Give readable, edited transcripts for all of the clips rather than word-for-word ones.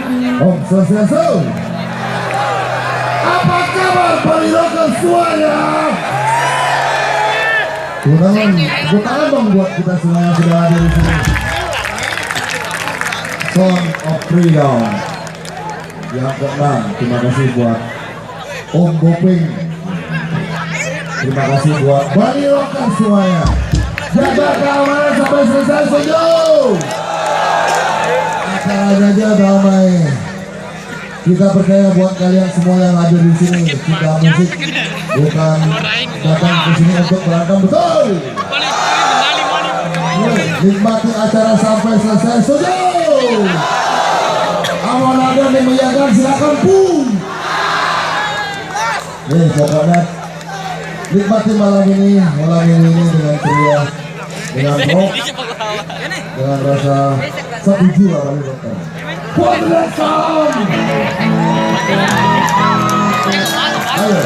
Om Swastiastu. Apa kabar Parilokan semuanya? Tepuk tangan dong buat kita semua yang sudah hadir di sini. Song of Freedom yang ke-6. Terima kasih buat Om Boping. Terima kasih buat Parilokan semuanya. Jaga keamanan sampai selesai, setuju? Acaranya aja damai. Kita percaya buat kalian semua yang hadir di sini, kita musik bukan datang ke sini untuk berantem, betul? Nikmati acara sampai selesai, setuju? Awan ada yang menyayangi, silakan pun. Nih, pokoknya nikmati malam ini dengan ceria, dengan rock, dengan rasa satu jiwa kali dokter. Ayo.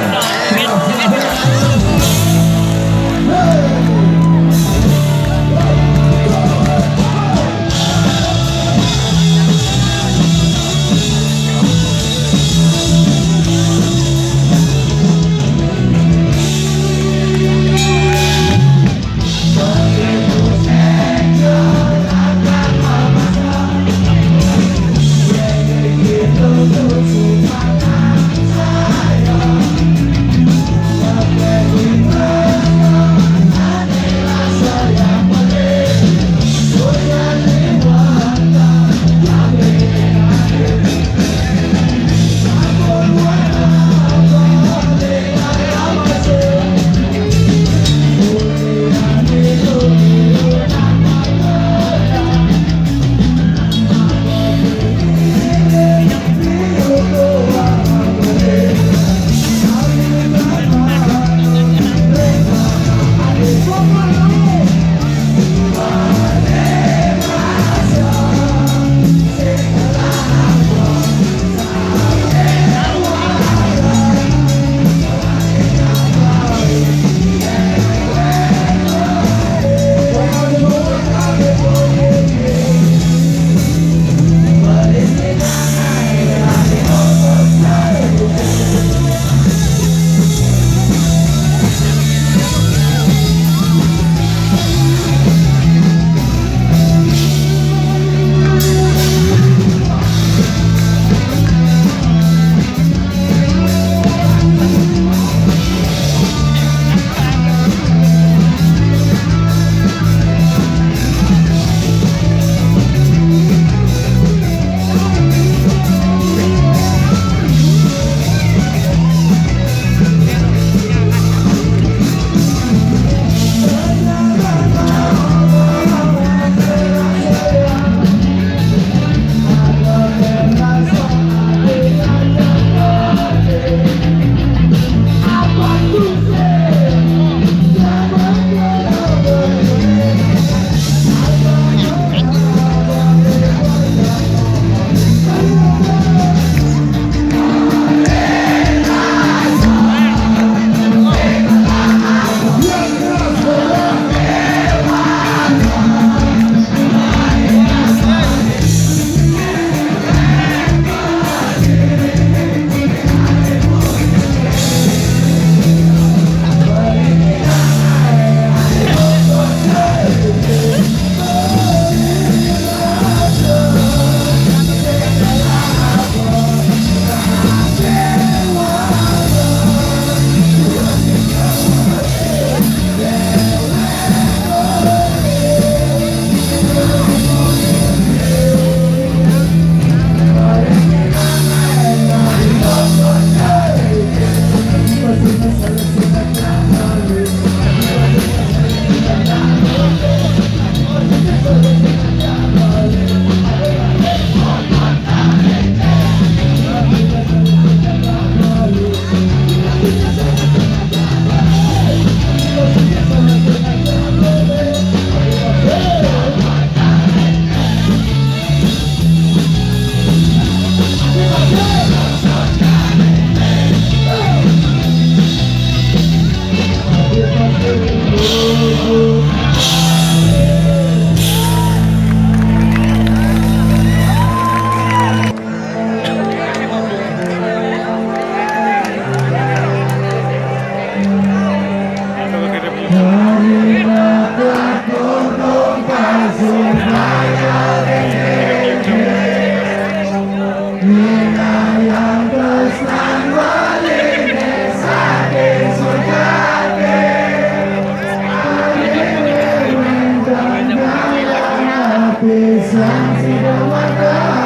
pisang si mata